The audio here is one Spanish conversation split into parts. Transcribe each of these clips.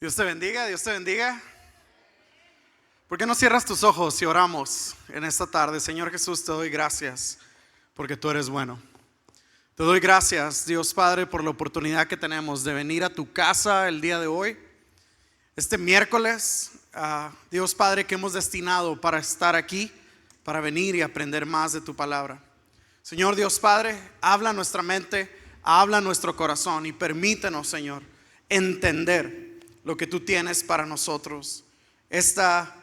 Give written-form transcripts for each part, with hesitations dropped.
Dios te bendiga, Dios te bendiga. ¿Por qué no cierras tus ojos y oramos en esta tarde? Señor Jesús, te doy gracias porque tú eres bueno. Te doy gracias, Dios Padre, por la oportunidad que tenemos de venir a tu casa el día de hoy. Este miércoles, Dios Padre, que hemos destinado para estar aquí, para venir y aprender más de tu palabra. Señor Dios Padre, habla nuestra mente, habla nuestro corazón y permítenos, Señor, entender lo que tú tienes para nosotros. Esta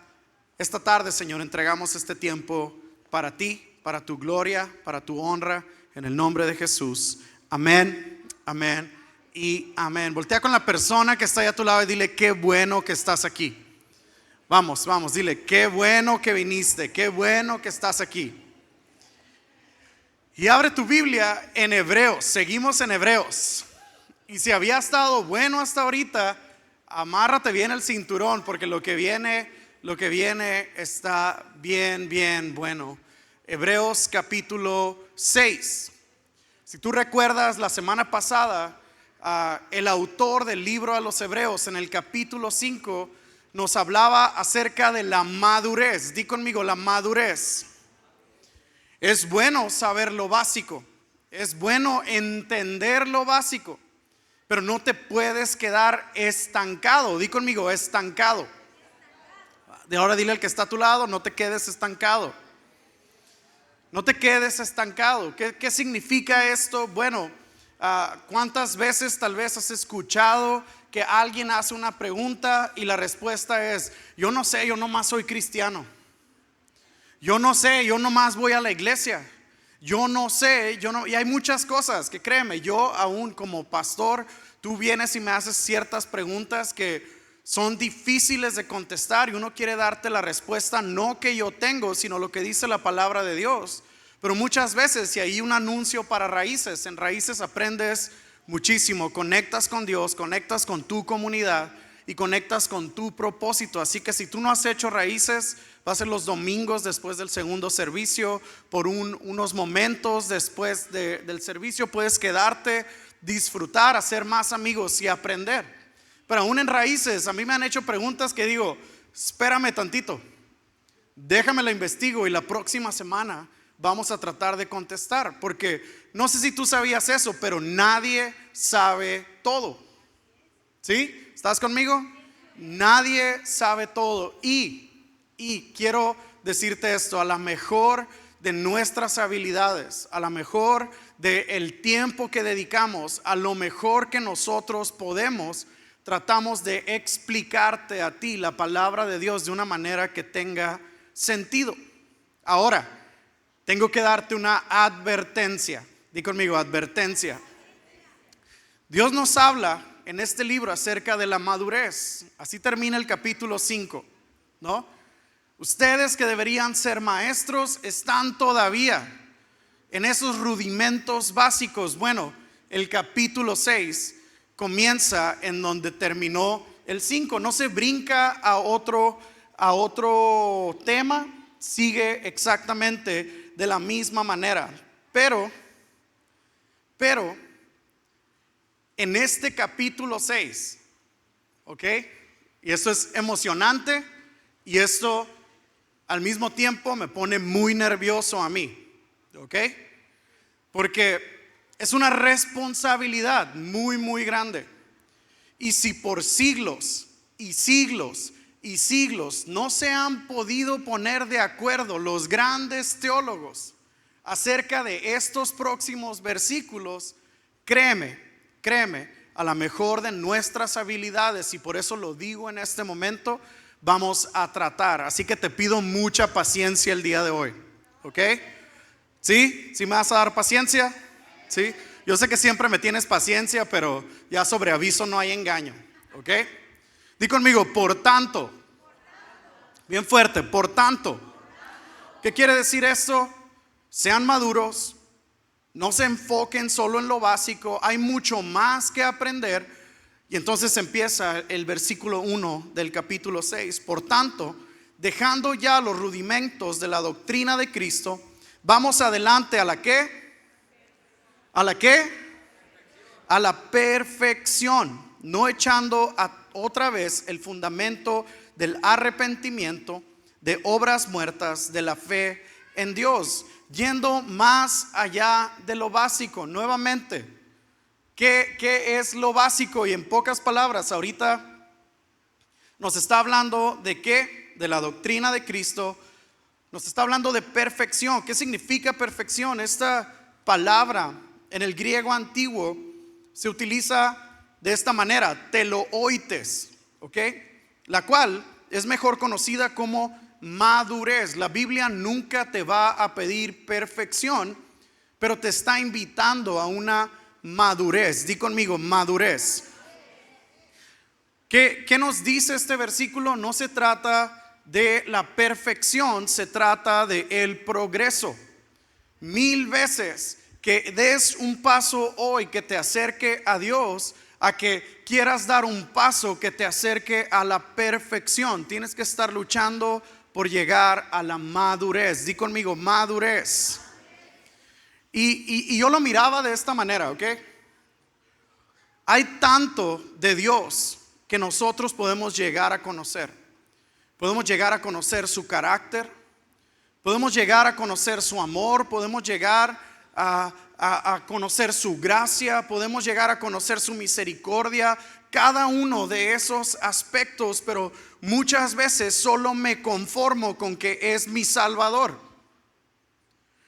tarde, Señor, entregamos este tiempo para ti, para tu gloria, para tu honra, en el nombre de Jesús. Amén, amén y amén. Voltea con la persona que está ahí a tu lado y dile: qué bueno que estás aquí. Vamos, dile: qué bueno que viniste, qué bueno que estás aquí. Y abre tu Biblia en Hebreos. Seguimos en Hebreos. Y si había estado bueno hasta ahorita, amárrate bien el cinturón, porque lo que viene está bien bueno. Hebreos capítulo 6. Si tú recuerdas, la semana pasada, el autor del libro a los Hebreos, en el capítulo 5, nos hablaba acerca de la madurez. Di conmigo: la madurez. Es bueno saber lo básico, es bueno entender lo básico, pero no te puedes quedar estancado. Di conmigo: estancado. De ahora dile al que está a tu lado: no te quedes estancado. No te quedes estancado. ¿Qué significa esto? Bueno, ¿cuántas veces tal vez has escuchado que alguien hace una pregunta y la respuesta es: yo no sé, yo nomás soy cristiano. Yo no sé, yo nomás voy a la iglesia. Yo no sé, y hay muchas cosas que, créeme, yo aún como pastor, tú vienes y me haces ciertas preguntas que son difíciles de contestar y uno quiere darte la respuesta no que yo tengo, sino lo que dice la palabra de Dios. Pero muchas veces, si hay un anuncio para Raíces, en Raíces aprendes muchísimo, conectas con Dios, conectas con tu comunidad y conectas con tu propósito. Así que si tú no has hecho Raíces, va a ser los domingos después del segundo servicio. Por unos momentos después del servicio puedes quedarte, disfrutar, hacer más amigos y aprender. Pero aún en Raíces, a mí me han hecho preguntas que digo: espérame tantito, déjame la investigo y la próxima semana vamos a tratar de contestar. Porque no sé si tú sabías eso, pero nadie sabe todo. ¿Sí? ¿Estás conmigo? Nadie sabe todo. Y quiero decirte esto: a la mejor de nuestras habilidades, a la mejor del tiempo que dedicamos, a lo mejor que nosotros podemos, tratamos de explicarte a ti la palabra de Dios de una manera que tenga sentido. Ahora, tengo que darte una advertencia. Di conmigo: advertencia. Dios nos habla en este libro acerca de la madurez. Así termina el capítulo 5, ¿no? Ustedes que deberían ser maestros están todavía en esos rudimentos básicos. Bueno, el capítulo 6 comienza en donde terminó el 5. No se brinca a otro tema, sigue exactamente de la misma manera. Pero en este capítulo 6, ¿ok? Y esto es emocionante y esto al mismo tiempo me pone muy nervioso a mí, ¿ok? Porque es una responsabilidad muy grande. Y si por siglos y siglos y siglos no se han podido poner de acuerdo los grandes teólogos acerca de estos próximos versículos, créeme, a la mejor de nuestras habilidades, y por eso lo digo en este momento, vamos a tratar. Así que te pido mucha paciencia el día de hoy, ¿ok? ¿Sí? ¿Sí me vas a dar paciencia? ¿Sí? Yo sé que siempre me tienes paciencia, pero ya sobre aviso no hay engaño, ¿ok? Di conmigo: por tanto. Bien fuerte: por tanto. ¿Qué quiere decir esto? Sean maduros, no se enfoquen solo en lo básico, hay mucho más que aprender. Y entonces empieza el versículo 1 del capítulo 6. Por tanto, dejando ya los rudimentos de la doctrina de Cristo, vamos adelante a la ¿qué? ¿A la qué? A la perfección, no echando otra vez el fundamento del arrepentimiento, de obras muertas, de la fe en Dios, yendo más allá de lo básico. Nuevamente, ¿qué es lo básico? Y en pocas palabras, ahorita nos está hablando de qué, de la doctrina de Cristo, nos está hablando de perfección. ¿Qué significa perfección? Esta palabra en el griego antiguo se utiliza de esta manera, teloites, ¿ok? La cual es mejor conocida como madurez. La Biblia nunca te va a pedir perfección, pero te está invitando a una madurez. Di conmigo, madurez. ¿Qué nos dice este versículo? No se trata de la perfección, se trata de el progreso. 1000 veces que des un paso hoy que te acerque a Dios, a que quieras dar un paso que te acerque a la perfección, tienes que estar luchando por llegar a la madurez. Di conmigo, madurez. Y yo lo miraba de esta manera, ¿ok? Hay tanto de Dios que nosotros podemos llegar a conocer. Podemos llegar a conocer su carácter, podemos llegar a conocer su amor, podemos llegar a conocer su gracia, podemos llegar a conocer su misericordia, cada uno de esos aspectos, pero muchas veces solo me conformo con que es mi Salvador.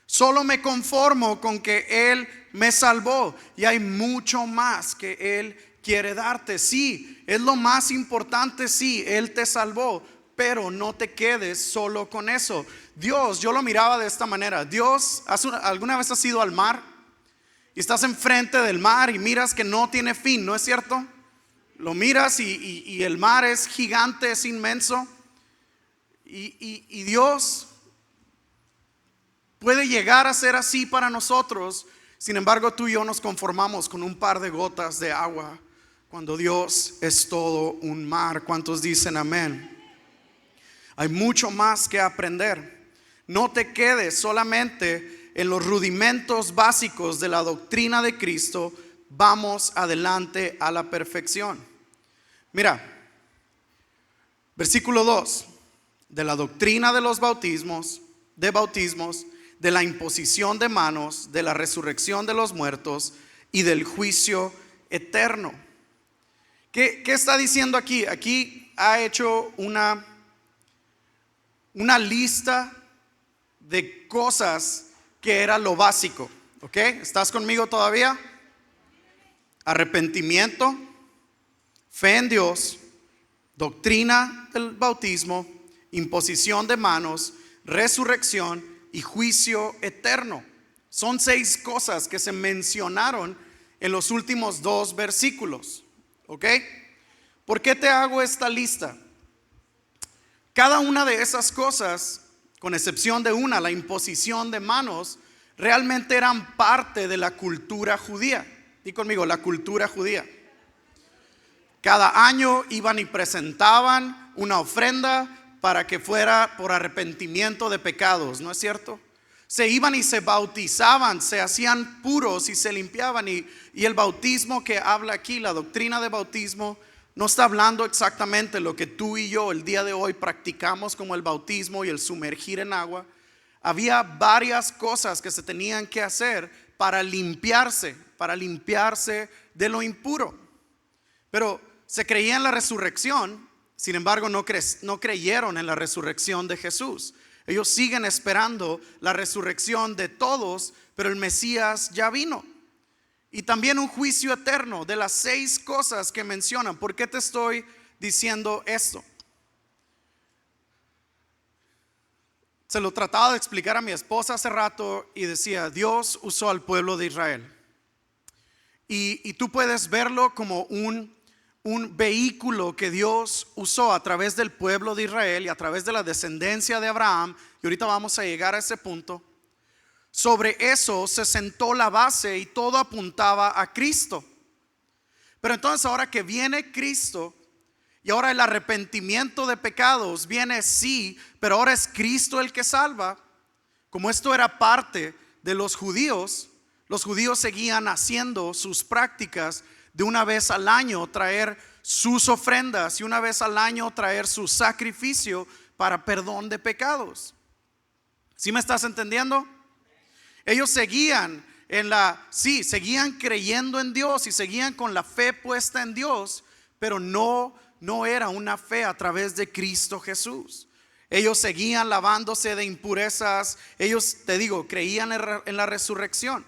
Solo me conformo con que Él me salvó, y hay mucho más que Él quiere darte. Sí, es lo más importante, sí, Él te salvó, pero no te quedes solo con eso. Dios, yo lo miraba de esta manera. Dios, ¿alguna vez has ido al mar y estás enfrente del mar y miras que no tiene fin? ¿No es cierto? Lo miras y el mar es gigante, es inmenso, y Dios puede llegar a ser así para nosotros. Sin embargo, tú y yo nos conformamos con un par de gotas de agua, cuando Dios es todo un mar. ¿Cuántos dicen amén? Hay mucho más que aprender. No te quedes solamente en los rudimentos básicos de la doctrina de Cristo. Vamos adelante a la perfección. Mira, versículo 2, de la doctrina de los bautismos, de la imposición de manos, de la resurrección de los muertos y del juicio eterno. ¿Qué está diciendo aquí? Aquí ha hecho una lista de cosas que era lo básico. ¿Ok? ¿Estás conmigo todavía? Arrepentimiento, fe en Dios, doctrina del bautismo, imposición de manos, resurrección y juicio eterno. Son 6 cosas que se mencionaron en los últimos 2 versículos. ¿Ok? ¿Por qué te hago esta lista? Cada una de esas cosas, con excepción de una, la imposición de manos, realmente eran parte de la cultura judía. Di conmigo, la cultura judía. Cada año iban y presentaban una ofrenda para que fuera por arrepentimiento de pecados, ¿no es cierto? Se iban y se bautizaban, se hacían puros y se limpiaban. Y el bautismo que habla aquí, la doctrina de bautismo, no está hablando exactamente lo que tú y yo el día de hoy practicamos como el bautismo y el sumergir en agua. Había varias cosas que se tenían que hacer para limpiarse de lo impuro. Pero se creía en la resurrección, sin embargo no creyeron en la resurrección de Jesús. Ellos siguen esperando la resurrección de todos, pero el Mesías ya vino. Y también un juicio eterno, de las 6 cosas que mencionan. ¿Por qué te estoy diciendo esto? Se lo trataba de explicar a mi esposa hace rato y decía, Dios usó al pueblo de Israel. Y tú puedes verlo como un vehículo que Dios usó a través del pueblo de Israel y a través de la descendencia de Abraham. Y ahorita vamos a llegar a ese punto. Sobre eso se sentó la base y todo apuntaba a Cristo. Pero entonces ahora que viene Cristo y ahora el arrepentimiento de pecados viene, sí, pero ahora es Cristo el que salva. Como esto era parte de los judíos seguían haciendo sus prácticas de una vez al año, traer sus ofrendas y una vez al año traer su sacrificio para perdón de pecados. ¿Sí me estás entendiendo? Ellos seguían seguían creyendo en Dios y seguían con la fe puesta en Dios, pero no era una fe a través de Cristo Jesús. Ellos seguían lavándose de impurezas. Ellos, te digo, creían en la resurrección.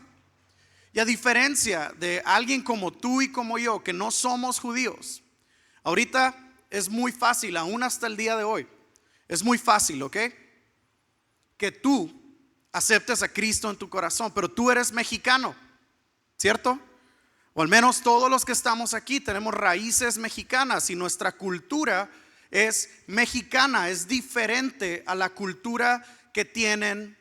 Y a diferencia de alguien como tú y como yo, que no somos judíos, ahorita es muy fácil, aún hasta el día de hoy, es muy fácil, ¿ok? Que tú aceptes a Cristo en tu corazón, pero tú eres mexicano, ¿cierto? O al menos todos los que estamos aquí tenemos raíces mexicanas y nuestra cultura es mexicana, es diferente a la cultura que tienen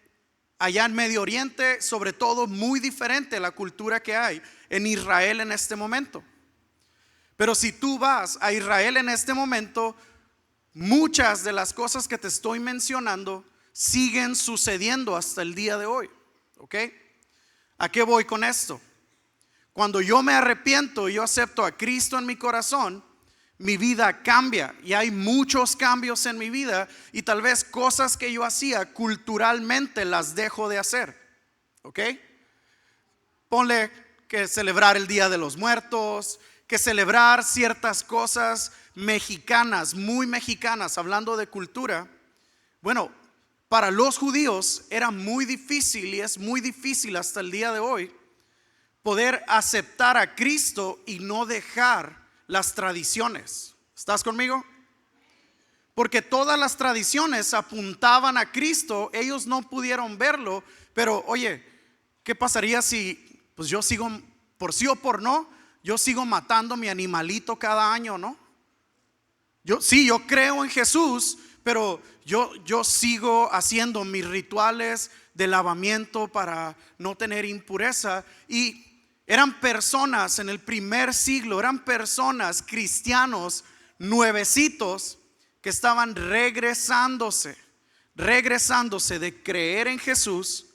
allá en Medio Oriente, sobre todo muy diferente a la cultura que hay en Israel en este momento. Pero si tú vas a Israel en este momento, muchas de las cosas que te estoy mencionando siguen sucediendo hasta el día de hoy, ¿ok? ¿A qué voy con esto? Cuando yo me arrepiento y yo acepto a Cristo en mi corazón, mi vida cambia y hay muchos cambios en mi vida y tal vez cosas que yo hacía culturalmente las dejo de hacer, ¿ok? Ponle que celebrar el Día de los Muertos, que celebrar ciertas cosas mexicanas, muy mexicanas, hablando de cultura. Bueno, para los judíos era muy difícil y es muy difícil hasta el día de hoy poder aceptar a Cristo y no dejar las tradiciones. ¿Estás conmigo? Porque todas las tradiciones apuntaban a Cristo. Ellos no pudieron verlo, pero oye, ¿qué pasaría si pues yo sigo, por sí o por no, yo sigo matando mi animalito cada año, ¿no? Yo creo en Jesús, pero yo sigo haciendo mis rituales de lavamiento para no tener impureza. Y eran personas en el primer siglo, eran personas cristianos nuevecitos que estaban regresándose de creer en Jesús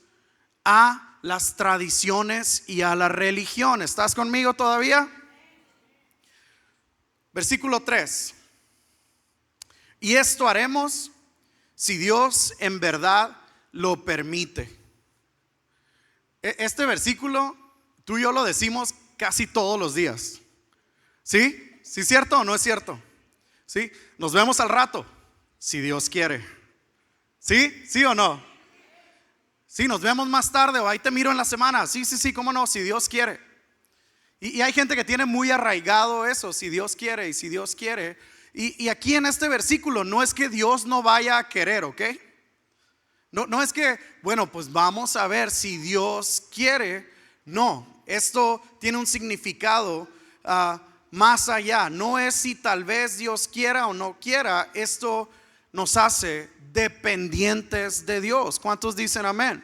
a las tradiciones y a la religión. ¿Estás conmigo todavía? Versículo 3. Y esto haremos si Dios en verdad lo permite. Este versículo tú y yo lo decimos casi todos los días. ¿Sí? ¿Sí es cierto o no es cierto? ¿Sí? Nos vemos al rato, si Dios quiere. ¿Sí? ¿Sí o no? Sí, nos vemos más tarde o ahí te miro en la semana. Sí, cómo no, si Dios quiere. Y hay gente que tiene muy arraigado eso, si Dios quiere y si Dios quiere. Y aquí en este versículo no es que Dios no vaya a querer, ¿ok? No es que, bueno, pues vamos a ver si Dios quiere. No, esto tiene un significado más allá. No es si tal vez Dios quiera o no quiera. Esto nos hace dependientes de Dios. ¿Cuántos dicen amén?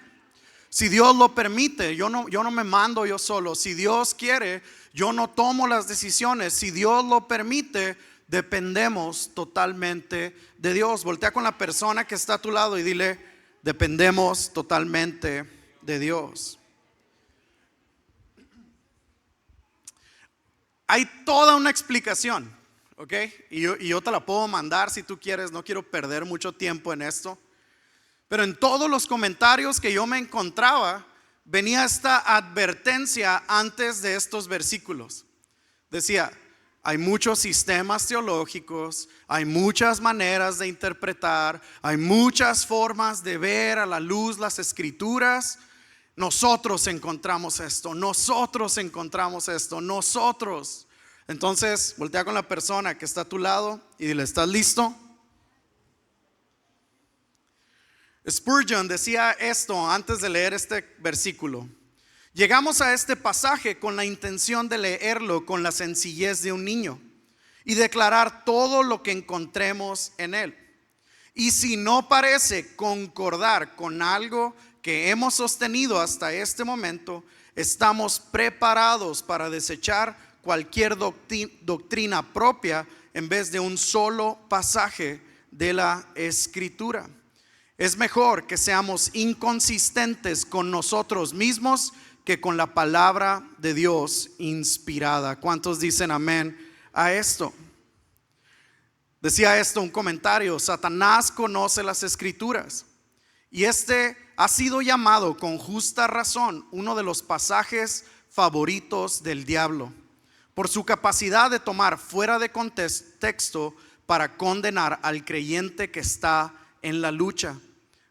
Si Dios lo permite, yo no me mando yo solo. Si Dios quiere, yo no tomo las decisiones. Si Dios lo permite, dependemos totalmente de Dios. Voltea con la persona que está a tu lado y dile: dependemos totalmente de Dios. Hay toda una explicación, ¿ok? Y yo te la puedo mandar si tú quieres. No quiero perder mucho tiempo en esto. Pero en todos los comentarios que yo me encontraba, venía esta advertencia antes de estos versículos. Decía: hay muchos sistemas teológicos, hay muchas maneras de interpretar, hay muchas formas de ver a la luz las escrituras. Nosotros encontramos esto, nosotros. Entonces, voltea con la persona que está a tu lado y dile: ¿estás listo? Spurgeon decía esto antes de leer este versículo: llegamos a este pasaje con la intención de leerlo con la sencillez de un niño y declarar todo lo que encontremos en él. Y si no parece concordar con algo que hemos sostenido hasta este momento, estamos preparados para desechar cualquier doctrina propia en vez de un solo pasaje de la Escritura. Es mejor que seamos inconsistentes con nosotros mismos que con la palabra de Dios inspirada. ¿Cuántos dicen amén a esto? Decía esto un comentario: Satanás conoce las escrituras y este ha sido llamado con justa razón uno de los pasajes favoritos del diablo, por su capacidad de tomar fuera de contexto para condenar al creyente que está en la lucha.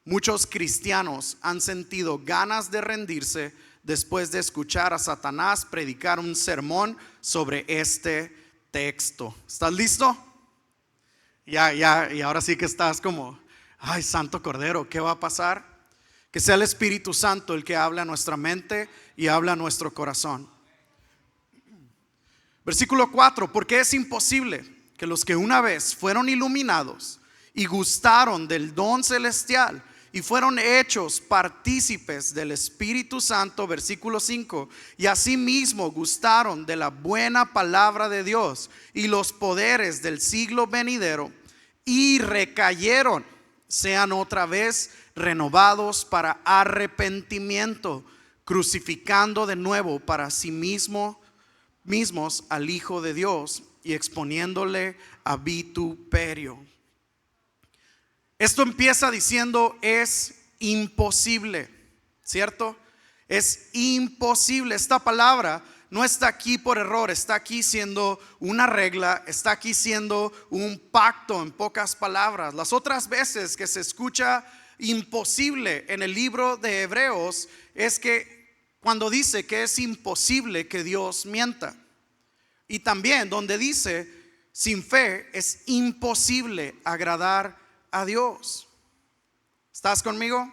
Muchos cristianos han sentido ganas de rendirse después de escuchar a Satanás predicar un sermón sobre este texto. ¿Estás listo? Y ahora sí que estás como, ay, Santo Cordero, ¿qué va a pasar? Que sea el Espíritu Santo el que habla a nuestra mente y habla a nuestro corazón. Versículo 4: porque es imposible que los que una vez fueron iluminados y gustaron del don celestial y fueron hechos partícipes del Espíritu Santo, versículo 5, y asimismo gustaron de la buena palabra de Dios y los poderes del siglo venidero, y recayeron, sean otra vez renovados para arrepentimiento, crucificando de nuevo para sí mismos al Hijo de Dios y exponiéndole a vituperio. Esto empieza diciendo es imposible, ¿cierto? Es imposible. Esta palabra no está aquí por error, está aquí siendo una regla, está aquí siendo un pacto, en pocas palabras. Las otras veces que se escucha imposible en el libro de Hebreos es que cuando dice que es imposible que Dios mienta, y también donde dice sin fe es imposible agradar a Dios. ¿Estás conmigo?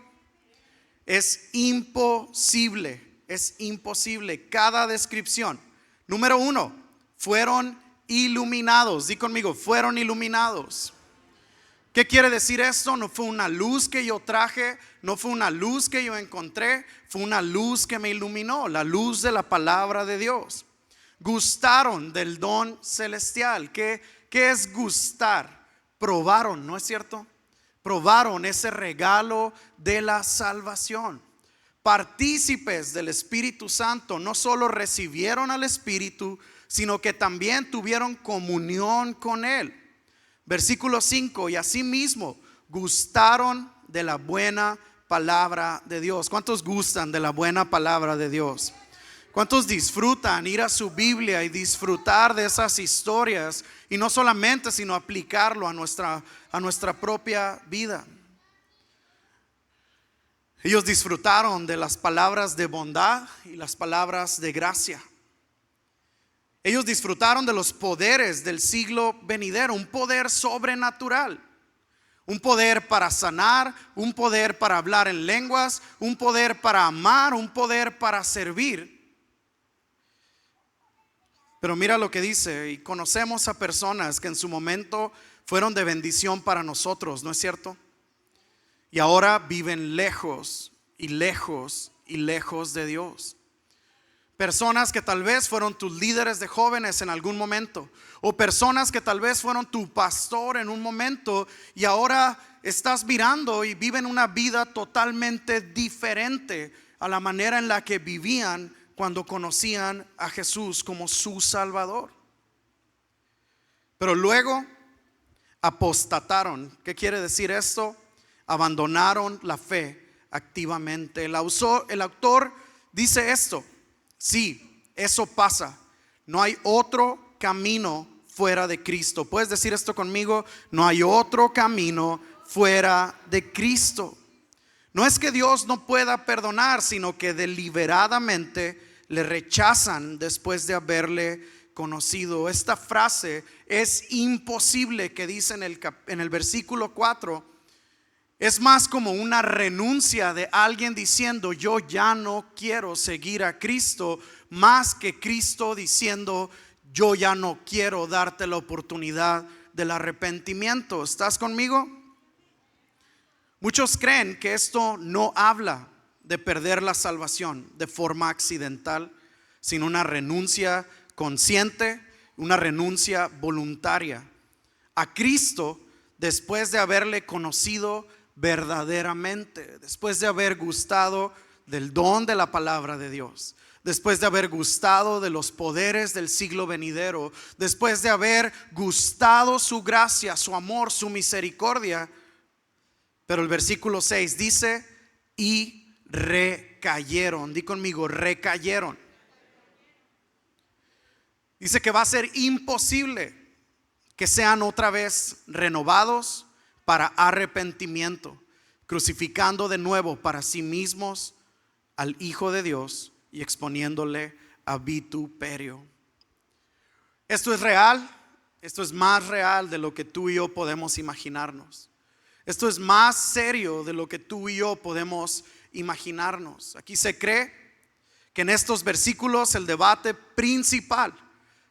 Es imposible. Es imposible. Cada descripción. Número 1, fueron iluminados. Di conmigo, fueron iluminados. ¿Qué quiere decir esto? No fue una luz que yo traje, no fue una luz que yo encontré, fue una luz que me iluminó, la luz de la palabra de Dios. Gustaron del don celestial. ¿Qué es gustar? Probaron, ¿no es cierto? Probaron ese regalo de la salvación. Partícipes del Espíritu Santo, no solo recibieron al Espíritu, sino que también tuvieron comunión con Él. Versículo 5: y asimismo gustaron de la buena palabra de Dios. ¿Cuántos gustan de la buena palabra de Dios? ¿Cuántos disfrutan ir a su Biblia y disfrutar de esas historias? Y no solamente, sino aplicarlo a nuestra propia vida. Ellos disfrutaron de las palabras de bondad y las palabras de gracia. Ellos disfrutaron de los poderes del siglo venidero, un poder sobrenatural. Un poder para sanar, un poder para hablar en lenguas, un poder para amar, un poder para servir. Pero mira lo que dice: y conocemos a personas que en su momento fueron de bendición para nosotros, ¿no es cierto? Y ahora viven lejos y lejos y lejos de Dios. Personas que tal vez fueron tus líderes de jóvenes en algún momento, o personas que tal vez fueron tu pastor en un momento, y ahora estás mirando y viven una vida totalmente diferente a la manera en la que vivían cuando conocían a Jesús como su Salvador. Pero luego apostataron. ¿Qué quiere decir esto? Abandonaron la fe activamente. El autor dice esto: sí, eso pasa. No hay otro camino fuera de Cristo. ¿Puedes decir esto conmigo? No hay otro camino fuera de Cristo. No es que Dios no pueda perdonar, sino que deliberadamente le rechazan después de haberle conocido. Esta frase es imposible que dice en el versículo 4. Es más como una renuncia de alguien diciendo: yo ya no quiero seguir a Cristo, más que Cristo diciendo: yo ya no quiero darte la oportunidad del arrepentimiento. ¿Estás conmigo? Muchos creen que esto no habla de perder la salvación de forma accidental, sino una renuncia consciente, una renuncia voluntaria a Cristo después de haberle conocido verdaderamente, después de haber gustado del don de la palabra de Dios, después de haber gustado de los poderes del siglo venidero, después de haber gustado su gracia, su amor, su misericordia. Pero el versículo 6 dice, y recayeron. Di conmigo, recayeron. Dice que va a ser imposible que sean otra vez renovados para arrepentimiento, crucificando de nuevo para sí mismos al Hijo de Dios y exponiéndole a vituperio. Esto es real, esto es más real de lo que tú y yo podemos imaginarnos. Esto es más serio de lo que tú y yo podemos imaginarnos. Aquí se cree que en estos versículos el debate principal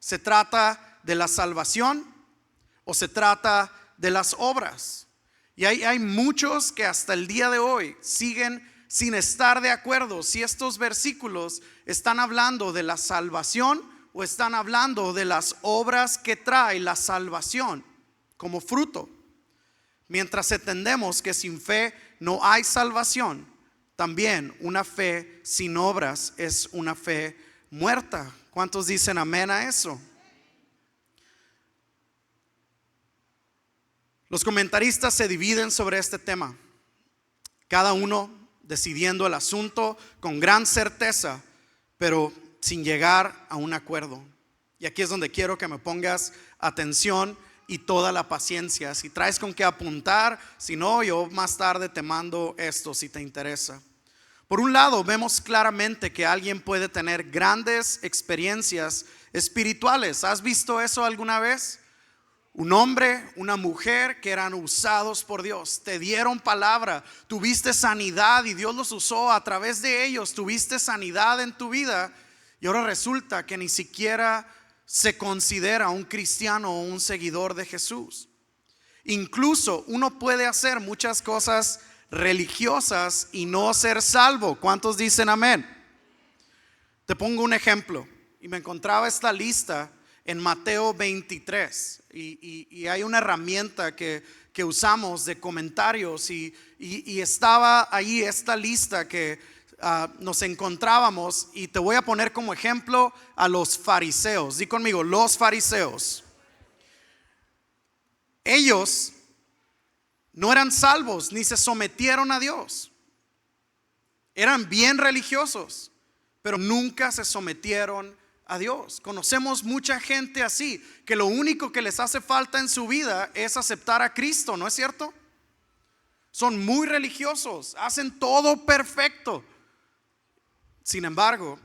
se trata de la salvación o se trata de las obras. Y hay muchos que hasta el día de hoy siguen sin estar de acuerdo si estos versículos están hablando de la salvación o están hablando de las obras que trae la salvación como fruto. Mientras entendemos que sin fe no hay salvación, también una fe sin obras es una fe muerta. ¿Cuántos dicen amén a eso? Los comentaristas se dividen sobre este tema, cada uno decidiendo el asunto con gran certeza, pero sin llegar a un acuerdo. Y aquí es donde quiero que me pongas atención y toda la paciencia. Si traes con qué apuntar, si no, yo más tarde te mando esto si te interesa. Por un lado, vemos claramente que alguien puede tener grandes experiencias espirituales. ¿Has visto eso alguna vez? Un hombre, una mujer que eran usados por Dios, te dieron palabra, tuviste sanidad y Dios los usó a través de ellos, tuviste sanidad en tu vida y ahora resulta que ni siquiera se considera un cristiano o un seguidor de Jesús. Incluso uno puede hacer muchas cosas religiosas y no ser salvo. ¿Cuántos dicen amén? Te pongo un ejemplo y me encontraba esta lista en Mateo 23 y hay una herramienta que usamos de comentarios y estaba ahí esta lista que nos encontrábamos, y te voy a poner como ejemplo a los fariseos. Di conmigo, los fariseos. Ellos no eran salvos ni se sometieron a Dios. Eran bien religiosos, pero nunca se sometieron a Dios. Conocemos mucha gente así, que lo único que les hace falta en su vida es aceptar a Cristo, ¿no es cierto? Son muy religiosos, hacen todo perfecto. Sin embargo,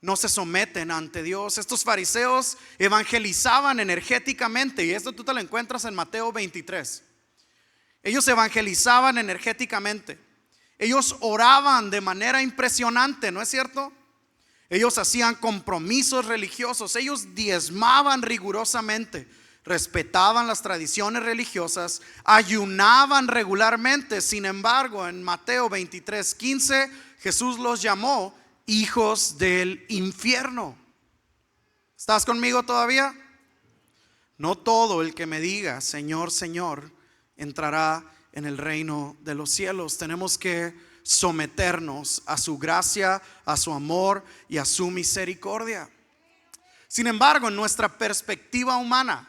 no se someten ante Dios. Estos fariseos evangelizaban energéticamente, y esto tú te lo encuentras en Mateo 23. Ellos evangelizaban energéticamente. Ellos oraban de manera impresionante, ¿no es cierto? Ellos hacían compromisos religiosos, ellos diezmaban rigurosamente, respetaban las tradiciones religiosas, ayunaban regularmente. Sin embargo, en Mateo 23:15, Jesús los llamó hijos del infierno. ¿Estás conmigo todavía? No todo el que me diga Señor, Señor entrará en el reino de los cielos. Tenemos que someternos a su gracia, a su amor y a su misericordia. Sin embargo, en nuestra perspectiva humana,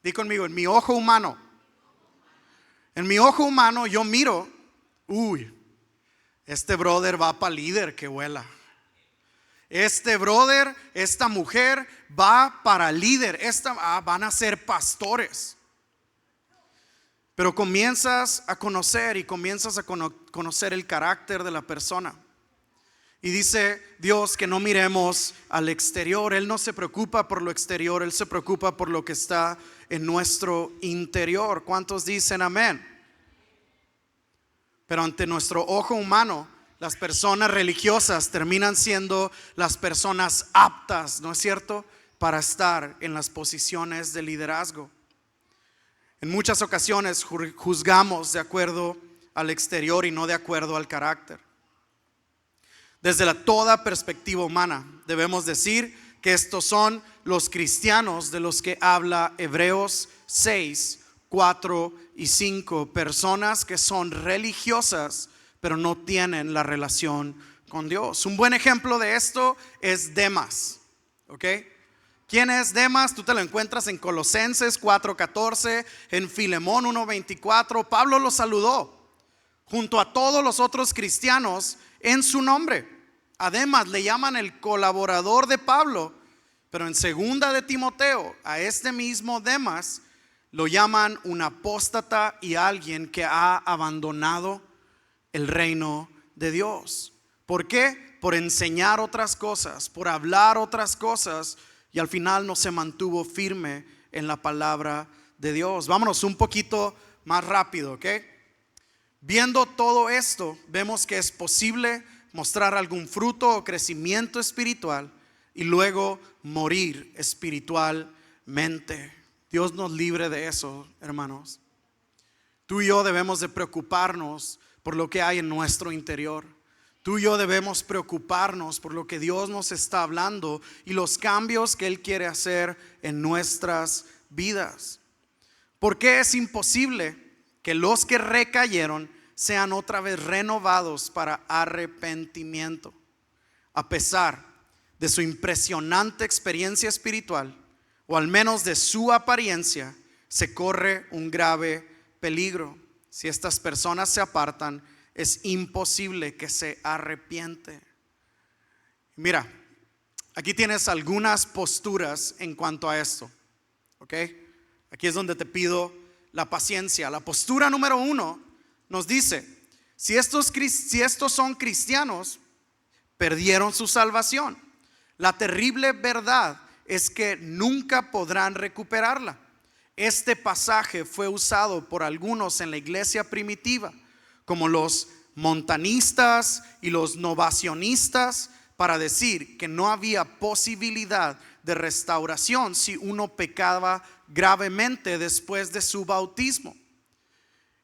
di conmigo, en mi ojo humano, yo miro, este brother va para líder que vuela. Este brother, esta mujer va para líder, van a ser pastores. Pero comienzas a conocer y comienzas a conocer el carácter de la persona. Y dice Dios que no miremos al exterior. Él no se preocupa por lo exterior, Él se preocupa por lo que está en nuestro interior. ¿Cuántos dicen amén? Pero ante nuestro ojo humano, las personas religiosas terminan siendo las personas aptas, ¿no es cierto?, para estar en las posiciones de liderazgo. En muchas ocasiones juzgamos de acuerdo al exterior y no de acuerdo al carácter. Desde toda perspectiva humana debemos decir que estos son los cristianos de los que habla Hebreos 6, 4 y 5. Personas que son religiosas pero no tienen la relación con Dios. Un buen ejemplo de esto es Demas, ¿ok? ¿Quién es Demas? Tú te lo encuentras en Colosenses 4:14, en Filemón 1:24. Pablo lo saludó junto a todos los otros cristianos en su nombre. Además le llaman el colaborador de Pablo, pero en segunda de Timoteo a este mismo Demas lo llaman un apóstata y alguien que ha abandonado el reino de Dios. ¿Por qué? Por enseñar otras cosas, por hablar otras cosas, y al final no se mantuvo firme en la palabra de Dios. Vámonos un poquito más rápido, ¿ok? Viendo todo esto, vemos que es posible mostrar algún fruto o crecimiento espiritual y luego morir espiritualmente. Dios nos libre de eso, hermanos. Tú y yo debemos de preocuparnos por lo que hay en nuestro interior. Tú y yo debemos preocuparnos por lo que Dios nos está hablando y los cambios que Él quiere hacer en nuestras vidas. ¿Por qué es imposible que los que recayeron sean otra vez renovados para arrepentimiento? A pesar de su impresionante experiencia espiritual, o al menos de su apariencia, se corre un grave peligro. Si estas personas se apartan, es imposible que se arrepiente. Mira, aquí tienes algunas posturas en cuanto a esto, ¿ok? Aquí es donde te pido la paciencia. La postura número 1 nos dice: si estos son cristianos, perdieron su salvación. La terrible verdad es que nunca podrán recuperarla. Este pasaje fue usado por algunos en la iglesia primitiva, como los montanistas y los novacionistas, para decir que no había posibilidad de restauración si uno pecaba gravemente después de su bautismo.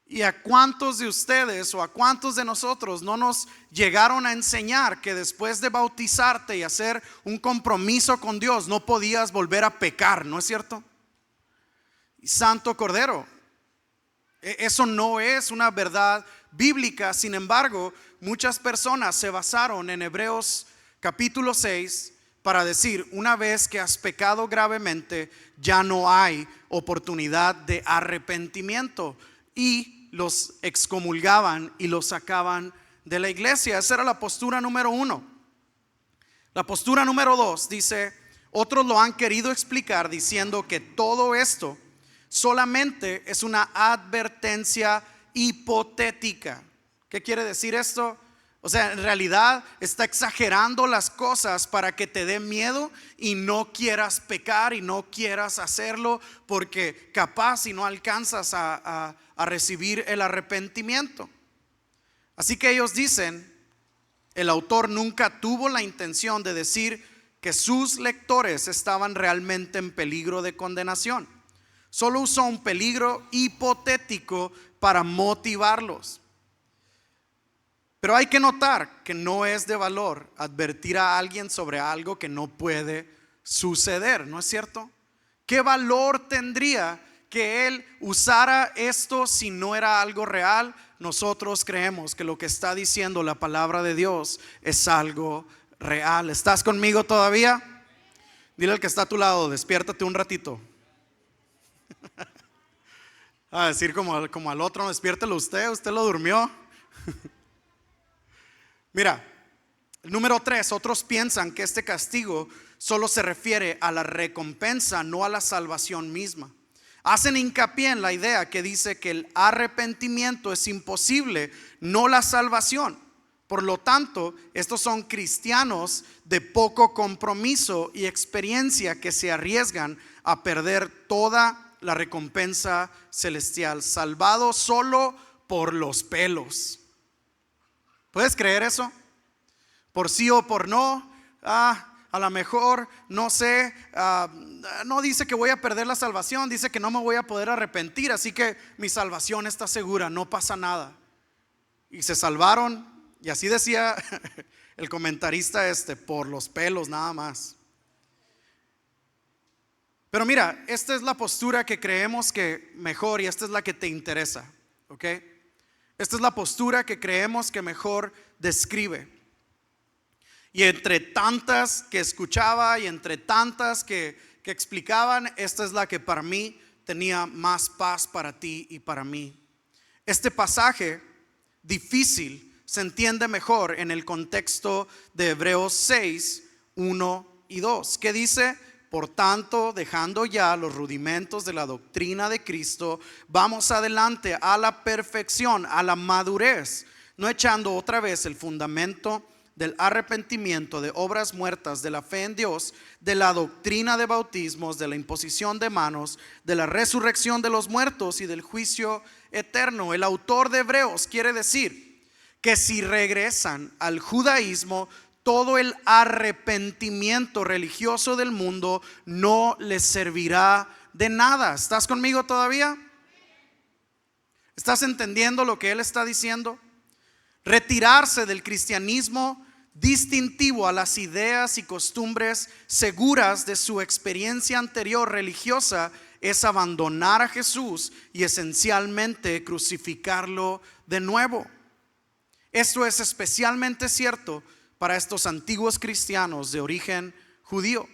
¿Y a cuántos de ustedes o a cuántos de nosotros no nos llegaron a enseñar que después de bautizarte y hacer un compromiso con Dios no podías volver a pecar? ¿No es cierto? Santo Cordero, eso no es una verdad bíblica. Sin embargo, muchas personas se basaron en Hebreos capítulo 6 para decir: una vez que has pecado gravemente, ya no hay oportunidad de arrepentimiento, y los excomulgaban y los sacaban de la iglesia. Esa era la postura número 1. La postura número 2 dice: otros lo han querido explicar diciendo que todo esto solamente es una advertencia hipotética. ¿Qué quiere decir esto? O sea, en realidad está exagerando las cosas para que te dé miedo y no quieras pecar y no quieras hacerlo, porque capaz si no alcanzas a recibir el arrepentimiento. Así que ellos dicen: el autor nunca tuvo la intención de decir que sus lectores estaban realmente en peligro de condenación. Solo usó un peligro hipotético para motivarlos. Pero hay que notar que no es de valor advertir a alguien sobre algo que no puede suceder, ¿no es cierto? ¿Qué valor tendría que él usara esto si no era algo real? Nosotros creemos que lo que está diciendo la palabra de Dios es algo real. ¿Estás conmigo todavía? Dile al que está a tu lado: despiértate un ratito. A decir como al otro: despiértelo usted lo durmió. Mira, número 3, otros piensan que este castigo solo se refiere a la recompensa, no a la salvación misma. Hacen hincapié en la idea que dice que el arrepentimiento es imposible, no la salvación. Por lo tanto, estos son cristianos de poco compromiso y experiencia que se arriesgan a perder toda la recompensa celestial, salvados solo por los pelos. ¿Puedes creer eso? Por sí o por no. A lo mejor, no sé, no dice que voy a perder la salvación, dice que no me voy a poder arrepentir, así que mi salvación está segura, no pasa nada. Y se salvaron, y así decía el comentarista por los pelos nada más. Pero mira, esta es la postura que creemos que mejor, y esta es la que te interesa, ¿ok? Esta es la postura que creemos que mejor describe. Y entre tantas que escuchaba y entre tantas que explicaban, esta es la que para mí tenía más paz para ti y para mí. Este pasaje difícil se entiende mejor en el contexto de Hebreos 6, 1 y 2, que dice: por tanto, dejando ya los rudimentos de la doctrina de Cristo, vamos adelante a la perfección, a la madurez, no echando otra vez el fundamento del arrepentimiento, de obras muertas, de la fe en Dios, de la doctrina de bautismos, de la imposición de manos, de la resurrección de los muertos y del juicio eterno. El autor de Hebreos quiere decir que si regresan al judaísmo, todo el arrepentimiento religioso del mundo no les servirá de nada. ¿Estás conmigo todavía? ¿Estás entendiendo lo que él está diciendo? Retirarse del cristianismo distintivo a las ideas y costumbres seguras de su experiencia anterior religiosa es abandonar a Jesús y esencialmente crucificarlo de nuevo. Esto es especialmente cierto para estos antiguos cristianos de origen judío,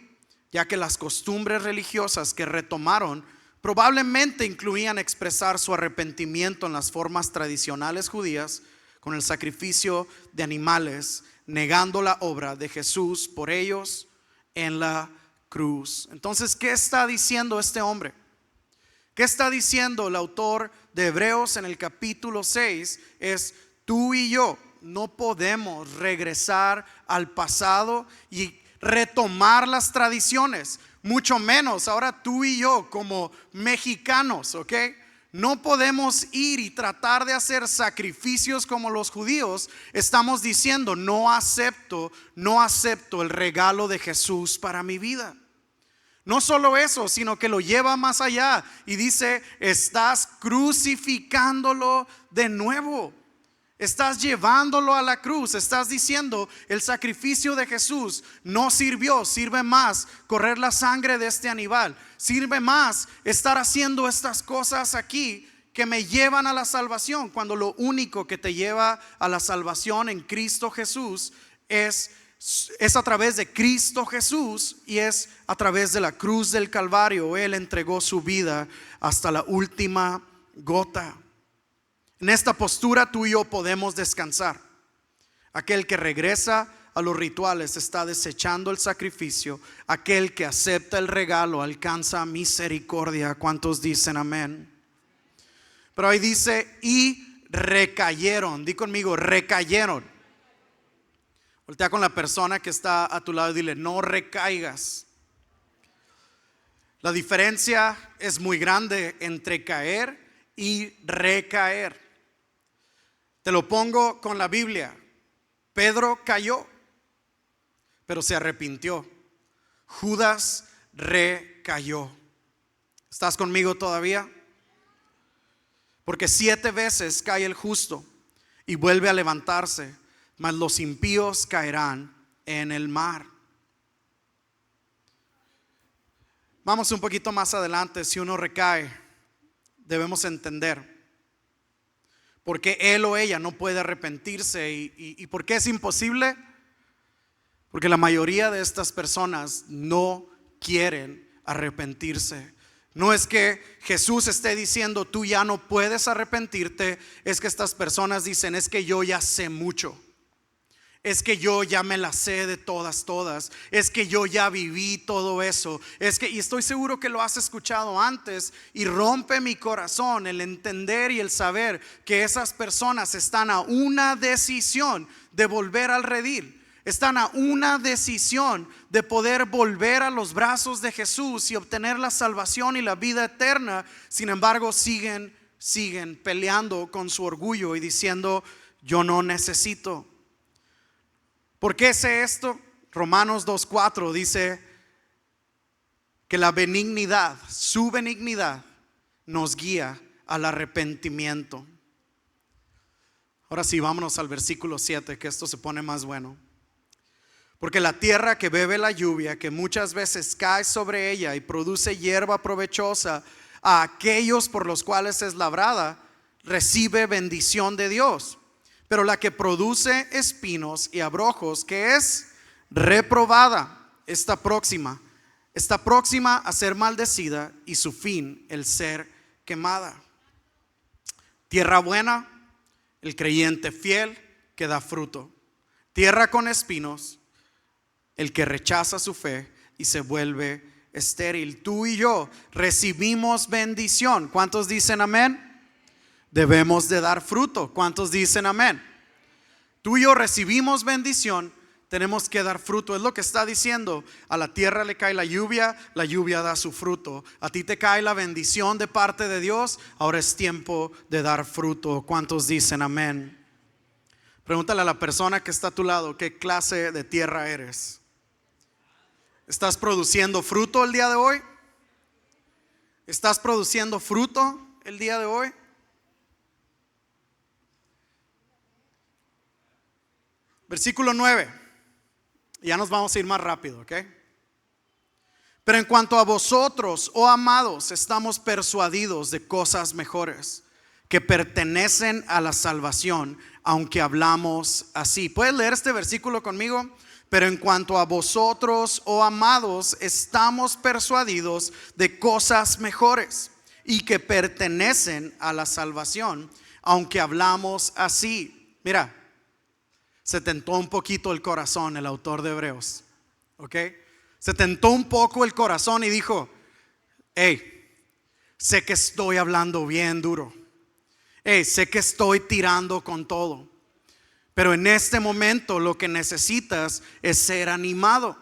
ya que las costumbres religiosas que retomaron probablemente incluían expresar su arrepentimiento en las formas tradicionales judías, con el sacrificio de animales, negando la obra de Jesús por ellos en la cruz. Entonces, ¿qué está diciendo este hombre? ¿Qué está diciendo el autor de Hebreos en el capítulo 6? Es: tú y yo no podemos regresar al pasado y retomar las tradiciones, mucho menos ahora tú y yo como mexicanos, ¿ok? No podemos ir y tratar de hacer sacrificios como los judíos. Estamos diciendo: no acepto el regalo de Jesús para mi vida. No solo eso, sino que lo lleva más allá y dice: estás crucificándolo de nuevo. Estás llevándolo a la cruz. Estás diciendo: el sacrificio de Jesús no sirvió. Sirve más correr la sangre de este animal. Sirve más estar haciendo estas cosas aquí que me llevan a la salvación, cuando lo único que te lleva a la salvación en Cristo Jesús es a través de Cristo Jesús y es a través de la cruz del Calvario. Él entregó su vida hasta la última gota. En esta postura tú y yo podemos descansar. Aquel que regresa a los rituales está desechando el sacrificio. Aquel que acepta el regalo alcanza misericordia. ¿Cuántos dicen amén? Pero ahí dice: y recayeron. Di conmigo: recayeron. Voltea con la persona que está a tu lado y dile: no recaigas. La diferencia es muy grande entre caer y recaer. Te lo pongo con la Biblia. Pedro cayó, pero se arrepintió. Judas recayó. ¿Estás conmigo todavía? Porque 7 veces cae el justo y vuelve a levantarse, mas los impíos caerán en el mar. Vamos un poquito más adelante. Si uno recae, debemos entender por qué él o ella no puede arrepentirse y por qué es imposible. Porque la mayoría de estas personas no quieren arrepentirse. No es que Jesús esté diciendo: tú ya no puedes arrepentirte. Es que estas personas dicen: es que yo ya sé mucho. Es que yo ya me la sé de todas. Es que yo ya viví todo eso. Y estoy seguro que lo has escuchado antes. Y rompe mi corazón el entender y el saber que esas personas están a una decisión de volver al redil. Están a una decisión de poder volver a los brazos de Jesús y obtener la salvación y la vida eterna. Sin embargo, siguen peleando con su orgullo y diciendo: yo no necesito. ¿Por qué sé esto? Romanos 2:4 dice que la benignidad, su benignidad, nos guía al arrepentimiento. Ahora sí, vámonos al versículo 7, que esto se pone más bueno. Porque la tierra que bebe la lluvia, que muchas veces cae sobre ella y produce hierba provechosa a aquellos por los cuales es labrada, recibe bendición de Dios. Pero la que produce espinos y abrojos, ¿qué es? reprobada, está próxima a ser maldecida y su fin el ser quemada. Tierra buena, el creyente fiel que da fruto. Tierra con espinos, el que rechaza su fe y se vuelve estéril. Tú y yo recibimos bendición. ¿Cuántos dicen amén? Debemos de dar fruto. ¿Cuántos dicen amén? Tú y yo recibimos bendición, tenemos que dar fruto. Es lo que está diciendo. A la tierra le cae la lluvia da su fruto. A ti te cae la bendición de parte de Dios, ahora es tiempo de dar fruto. ¿Cuántos dicen amén? Pregúntale a la persona que está a tu lado, ¿qué clase de tierra eres? ¿Estás produciendo fruto el día de hoy? ¿Estás produciendo fruto el día de hoy? Versículo 9. Ya nos vamos a ir más rápido, ¿ok? Pero en cuanto a vosotros, oh amados, estamos persuadidos de cosas mejores que pertenecen a la salvación, aunque hablamos así. ¿Puedes leer este versículo conmigo? Pero en cuanto a vosotros, oh amados, estamos persuadidos de cosas mejores y que pertenecen a la salvación, aunque hablamos así. Mira, se tentó un poquito el corazón el autor de Hebreos, ¿ok? Se tentó un poco el corazón y dijo: hey, sé que estoy hablando bien duro, hey, sé que estoy tirando con todo, pero en este momento lo que necesitas es ser animado.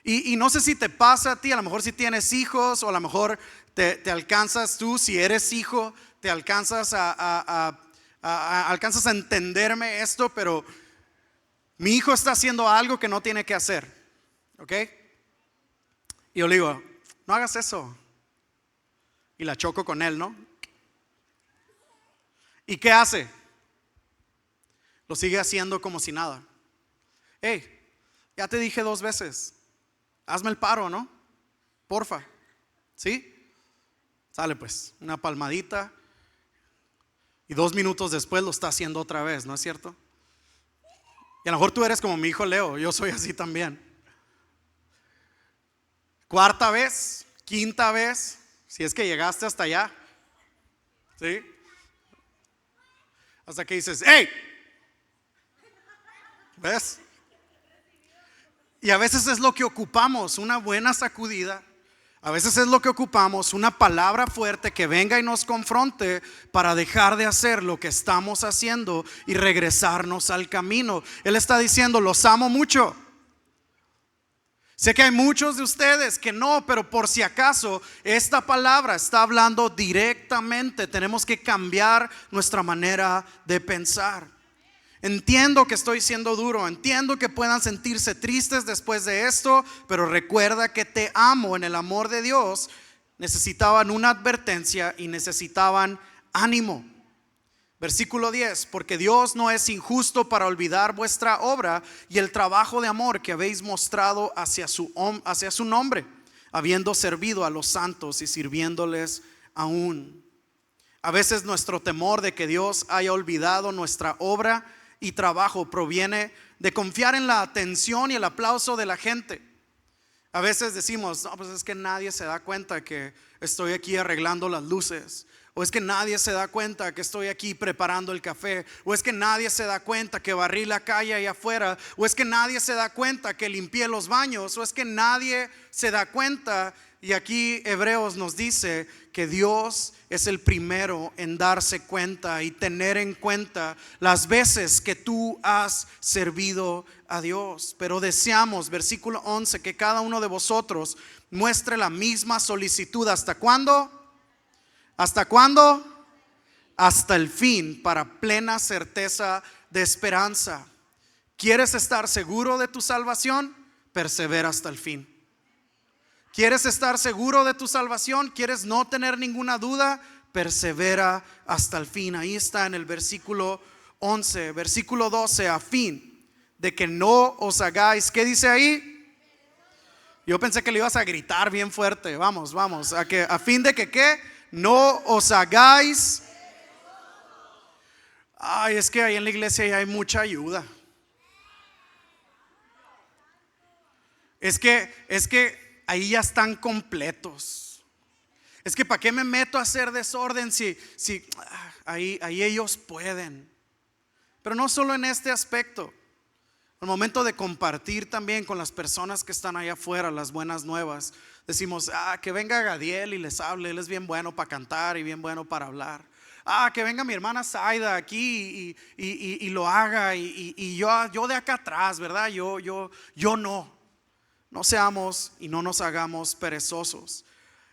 Y no sé si te pasa a ti, a lo mejor si tienes hijos, o a lo mejor te alcanzas tú, si eres hijo, te alcanzas alcanzas a entenderme esto, pero mi hijo está haciendo algo que no tiene que hacer, ¿ok? Y yo le digo: no hagas eso. Y la choco con él, ¿no? ¿Y qué hace? Lo sigue haciendo como si nada. Hey, ya te dije 2 veces, hazme el paro, ¿no? Porfa, ¿sí? Sale pues, una palmadita. Y 2 minutos después lo está haciendo otra vez, ¿no es cierto? Y a lo mejor tú eres como mi hijo Leo, yo soy así también. 4ª vez, 5ª vez, si es que llegaste hasta allá, ¿sí? Hasta que dices: ¡hey! ¿Ves? Y a veces es lo que ocupamos, una buena sacudida. A veces es lo que ocupamos, una palabra fuerte que venga y nos confronte para dejar de hacer lo que estamos haciendo y regresarnos al camino. Él está diciendo: los amo mucho. Sé que hay muchos de ustedes que no, pero por si acaso esta palabra está hablando directamente. Tenemos que cambiar nuestra manera de pensar. Entiendo que estoy siendo duro, entiendo que puedan sentirse tristes después de esto, pero recuerda que te amo. En el amor de Dios necesitaban una advertencia y necesitaban ánimo. Versículo 10: porque Dios no es injusto para olvidar vuestra obra y el trabajo de amor que habéis mostrado hacia su nombre, habiendo servido a los santos y sirviéndoles aún. A veces nuestro temor de que Dios haya olvidado nuestra obra y trabajo proviene de confiar en la atención y el aplauso de la gente. A veces decimos: no, pues es que nadie se da cuenta que estoy aquí arreglando las luces, o es que nadie se da cuenta que estoy aquí preparando el café, o es que nadie se da cuenta que barrí la calle allá afuera, o es que nadie se da cuenta que limpié los baños, o es que nadie se da cuenta. Y aquí Hebreos nos dice que Dios es el primero en darse cuenta y tener en cuenta las veces que tú has servido a Dios. Pero deseamos, versículo 11, que cada uno de vosotros muestre la misma solicitud. ¿Hasta cuándo? ¿Hasta cuándo? Hasta el fin, para plena certeza de esperanza. ¿Quieres estar seguro de tu salvación? Persevera hasta el fin. ¿Quieres estar seguro de tu salvación? ¿Quieres no tener ninguna duda? Persevera hasta el fin. Ahí está en el versículo 11. Versículo 12: a fin de que no os hagáis. ¿Qué dice ahí? Yo pensé que le ibas a gritar bien fuerte. Vamos, a fin de que ¿qué? No os hagáis. Ay, es que ahí en la iglesia ya hay mucha ayuda. Es que ahí ya están completos. Es que ¿para qué me meto a hacer desorden si ahí ellos pueden? Pero no solo en este aspecto. Al momento de compartir también con las personas que están allá afuera las buenas nuevas, decimos, que venga Gadiel y les hable, él es bien bueno para cantar y bien bueno para hablar. Que venga mi hermana Zaida aquí y lo haga y yo de acá atrás, ¿verdad? Yo no seamos y no nos hagamos perezosos,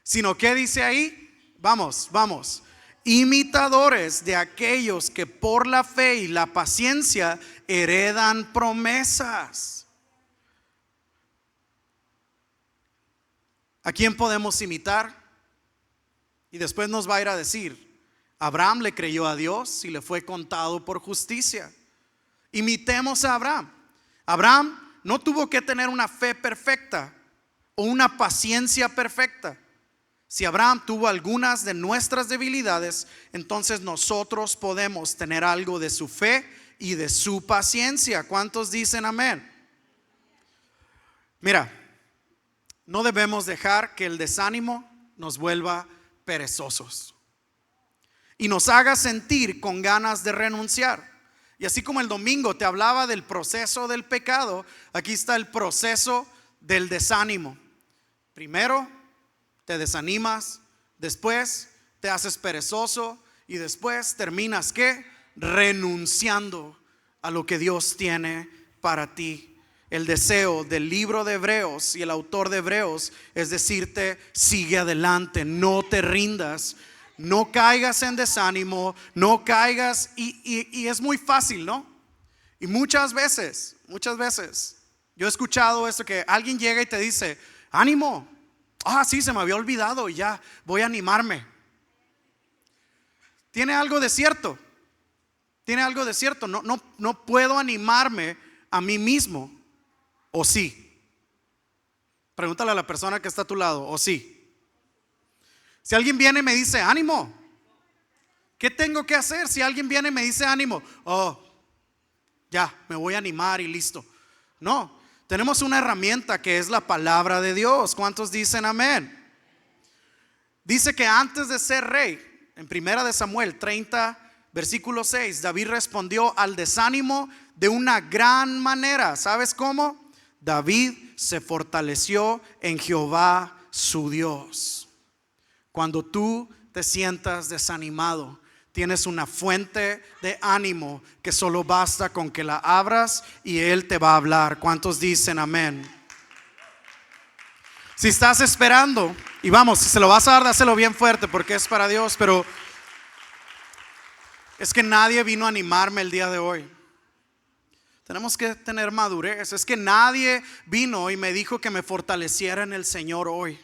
sino que dice ahí, vamos, imitadores de aquellos que por la fe y la paciencia heredan promesas. ¿A quién podemos imitar? Y después nos va a ir a decir, Abraham le creyó a Dios y le fue contado por justicia. Imitemos a Abraham. Abraham no tuvo que tener una fe perfecta o una paciencia perfecta. Si Abraham tuvo algunas de nuestras debilidades, entonces nosotros podemos tener algo de su fe y de su paciencia. ¿Cuántos dicen amén? Mira, no debemos dejar que el desánimo nos vuelva perezosos y nos haga sentir con ganas de renunciar. Y así como el domingo te hablaba del proceso del pecado, aquí está el proceso del desánimo. Primero te desanimas, después te haces perezoso y después terminas ¿qué? Renunciando a lo que Dios tiene para ti. El deseo del libro de Hebreos y el autor de Hebreos es decirte, sigue adelante, no te rindas, no caigas en desánimo, no caigas y es muy fácil, ¿no? Y muchas veces yo he escuchado esto, que alguien llega y te dice, ánimo, sí, se me había olvidado y ya voy a animarme. Tiene algo de cierto. No puedo animarme a mí mismo. ¿O sí? Pregúntale a la persona que está a tu lado. ¿O sí? Si alguien viene y me dice ánimo, ¿qué tengo que hacer? Si alguien viene y me dice ánimo, ya me voy a animar y listo. No, tenemos una herramienta que es la palabra de Dios. ¿Cuántos dicen amén? Dice que antes de ser rey, en 1 de Samuel 30 versículo 6, David respondió al desánimo de una gran manera. ¿Sabes cómo? David se fortaleció en Jehová su Dios. Cuando tú te sientas desanimado, tienes una fuente de ánimo que solo basta con que la abras y Él te va a hablar. ¿Cuántos dicen amén? Si estás esperando, y vamos, si se lo vas a dar, dáselo bien fuerte porque es para Dios, pero es que nadie vino a animarme el día de hoy. Tenemos que tener madurez. Es que nadie vino y me dijo que me fortaleciera en el Señor hoy.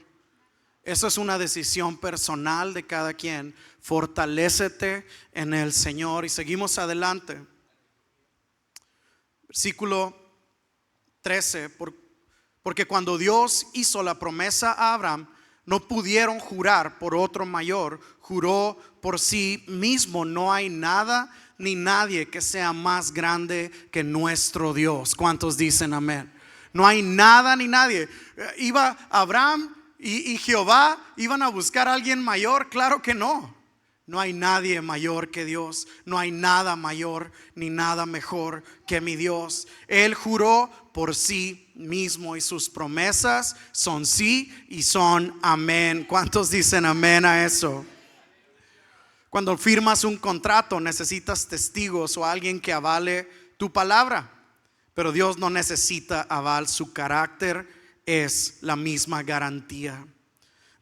Eso es una decisión personal de cada quien. Fortalécete en el Señor. Y seguimos adelante. Versículo 13. Porque cuando Dios hizo la promesa a Abraham, no pudieron jurar por otro mayor. Juró por sí mismo. No hay nada ni nadie que sea más grande que nuestro Dios. ¿Cuántos dicen amén? No hay nada ni nadie. Iba Abraham y Jehová, iban a buscar a alguien mayor. Claro que no. No hay nadie mayor que Dios. No hay nada mayor ni nada mejor que mi Dios. Él juró por sí mismo y sus promesas son sí y son amén. ¿Cuántos dicen amén a eso? Cuando firmas un contrato necesitas testigos o alguien que avale tu palabra, pero Dios no necesita aval, su carácter es la misma garantía.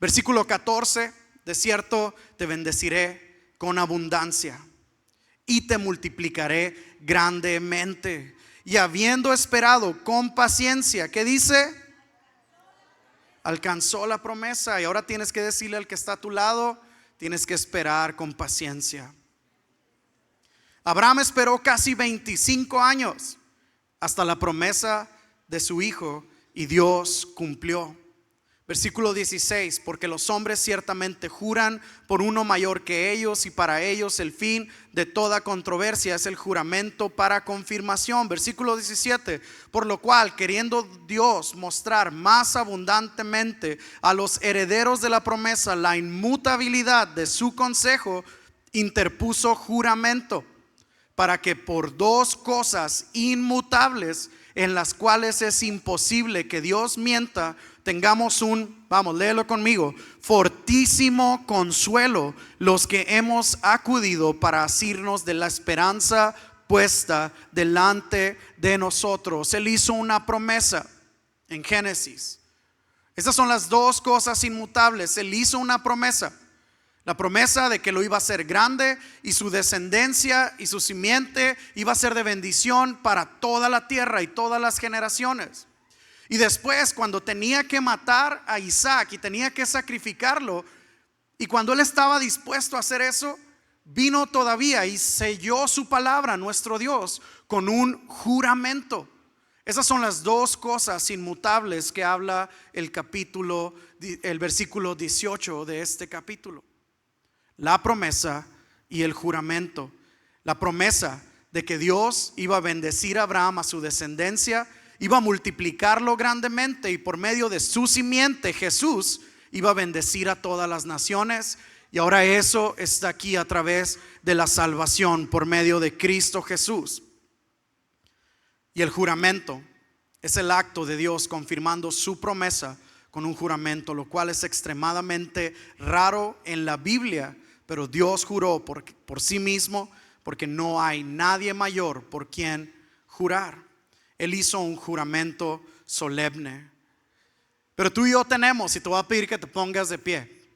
Versículo 14, de cierto te bendeciré con abundancia y te multiplicaré grandemente. Y habiendo esperado con paciencia, ¿qué dice? Alcanzó la promesa. Y ahora tienes que decirle al que está a tu lado, tienes que esperar con paciencia. Abraham esperó casi 25 años hasta la promesa de su hijo y Dios cumplió. Versículo 16, porque los hombres ciertamente juran por uno mayor que ellos, y para ellos el fin de toda controversia es el juramento para confirmación. Versículo 17, por lo cual, queriendo Dios mostrar más abundantemente a los herederos de la promesa la inmutabilidad de su consejo, interpuso juramento, para que por dos cosas inmutables, en las cuales es imposible que Dios mienta, tengamos vamos, léelo conmigo, fortísimo consuelo los que hemos acudido para asirnos de la esperanza puesta delante de nosotros. Él hizo una promesa en Génesis. Estas son las dos cosas inmutables. Él hizo una promesa. La promesa de que lo iba a hacer grande y su descendencia y su simiente iba a ser de bendición para toda la tierra y todas las generaciones. Y después, cuando tenía que matar a Isaac y tenía que sacrificarlo, y cuando él estaba dispuesto a hacer eso, vino todavía y selló su palabra, nuestro Dios, con un juramento. Esas son las dos cosas inmutables que habla el versículo 18 de este capítulo. La promesa y el juramento. La promesa de que Dios iba a bendecir a Abraham, a su descendencia, iba a multiplicarlo grandemente, y por medio de su simiente, Jesús, iba a bendecir a todas las naciones. Y ahora eso está aquí a través de la salvación por medio de Cristo Jesús. Y el juramento es el acto de Dios confirmando su promesa con un juramento, lo cual es extremadamente raro en la Biblia. Pero Dios juró por sí mismo, porque no hay nadie mayor por quien jurar. Él hizo un juramento solemne. Pero tú y yo tenemos, y te voy a pedir que te pongas de pie,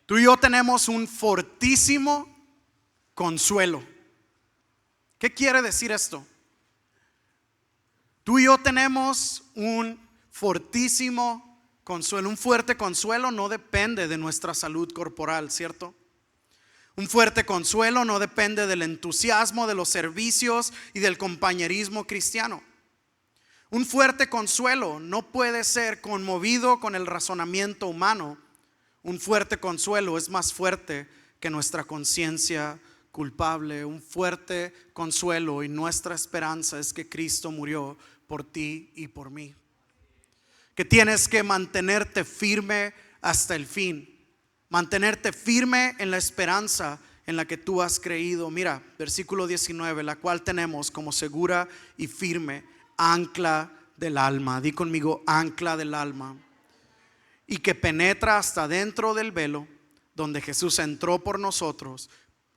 tú y yo tenemos un fortísimo consuelo. ¿Qué quiere decir esto? Tú y yo tenemos un fortísimo consuelo. Un fuerte consuelo no depende de nuestra salud corporal, ¿cierto? Un fuerte consuelo no depende del entusiasmo de los servicios y del compañerismo cristiano. Un fuerte consuelo no puede ser conmovido con el razonamiento humano. Un fuerte consuelo es más fuerte que nuestra conciencia culpable. Un fuerte consuelo y nuestra esperanza es que Cristo murió por ti y por mí. Que tienes que mantenerte firme hasta el fin. Mantenerte firme en la esperanza en la que tú has creído. Mira, versículo 19, la cual tenemos como segura y firme ancla del alma. Di conmigo, ancla del alma. Y que penetra hasta dentro del velo, donde Jesús entró por nosotros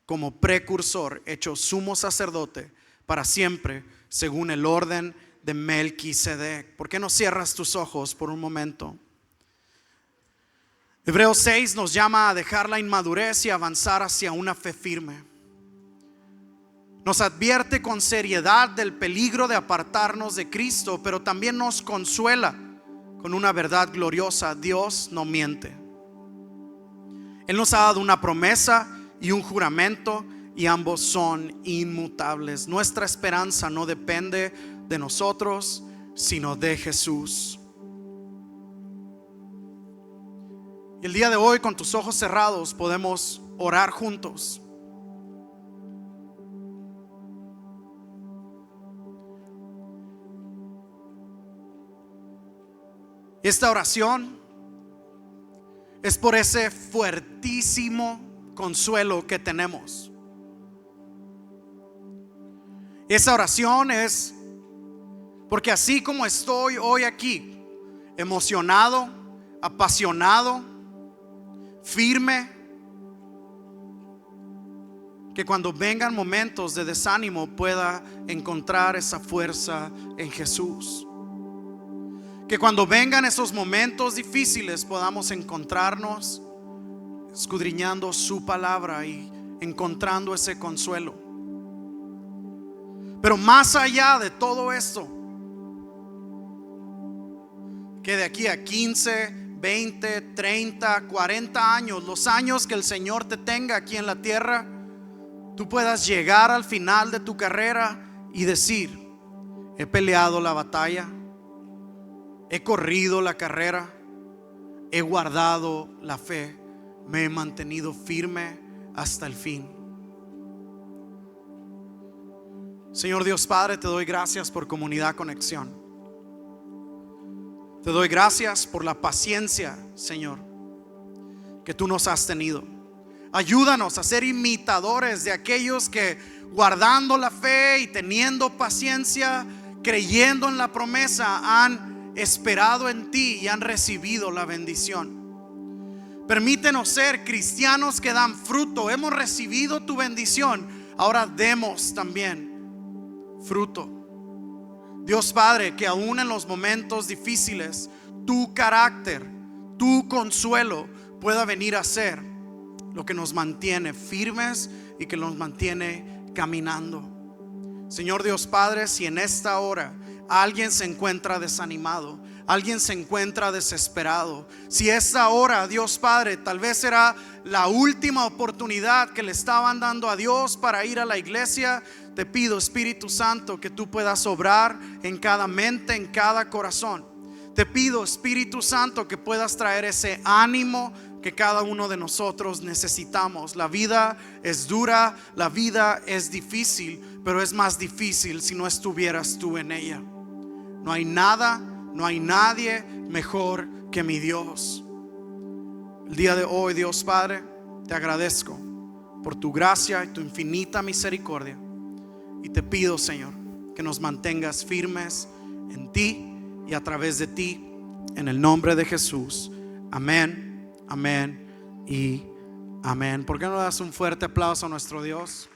como precursor, hecho sumo sacerdote para siempre, según el orden de Melquisedec. ¿Por qué no cierras tus ojos por un momento? Hebreos 6 nos llama a dejar la inmadurez y avanzar hacia una fe firme. Nos advierte con seriedad del peligro de apartarnos de Cristo, pero también nos consuela con una verdad gloriosa: Dios no miente. Él nos ha dado una promesa y un juramento, y ambos son inmutables. Nuestra esperanza no depende de nosotros, sino de Jesús. Y el día de hoy, con tus ojos cerrados, podemos orar juntos. Esta oración es por ese fuertísimo consuelo que tenemos. Esa oración es porque así como estoy hoy aquí, emocionado, apasionado, firme, que cuando vengan momentos de desánimo pueda encontrar esa fuerza en Jesús. Que cuando vengan esos momentos difíciles podamos encontrarnos escudriñando su palabra y encontrando ese consuelo. Pero más allá de todo esto, que de aquí a 15, 20, 30, 40 años, los años que el Señor te tenga aquí en la tierra, tú puedas llegar al final de tu carrera y decir: he peleado la batalla, He corrido la carrera, he guardado la fe, me he mantenido firme hasta el fin. Señor Dios Padre, te doy gracias por Comunidad Conexión. Te doy gracias por la paciencia, Señor, que tú nos has tenido. Ayúdanos a ser imitadores de aquellos que, guardando la fe y teniendo paciencia, creyendo en la promesa, han esperado en ti y han recibido la bendición. Permítenos ser cristianos que dan fruto. Hemos recibido tu bendición, ahora demos también fruto. Dios Padre, que aún en los momentos difíciles tu carácter, tu consuelo pueda venir a ser lo que nos mantiene firmes y que nos mantiene caminando. Señor Dios Padre, si en esta hora alguien se encuentra desanimado, alguien se encuentra desesperado, si esta hora, Dios Padre, tal vez será la última oportunidad que le estaban dando a Dios para ir a la iglesia, te pido, Espíritu Santo, que tú puedas obrar en cada mente, en cada corazón. Te pido, Espíritu Santo, que puedas traer ese ánimo que cada uno de nosotros necesitamos. La vida es dura, la vida es difícil, pero es más difícil si no estuvieras tú en ella. No hay nada, no hay nadie mejor que mi Dios. El día de hoy, Dios Padre, te agradezco por tu gracia y tu infinita misericordia. Y te pido, Señor, que nos mantengas firmes en ti y a través de ti, en el nombre de Jesús. Amén, amén y amén. ¿Por qué no das un fuerte aplauso a nuestro Dios?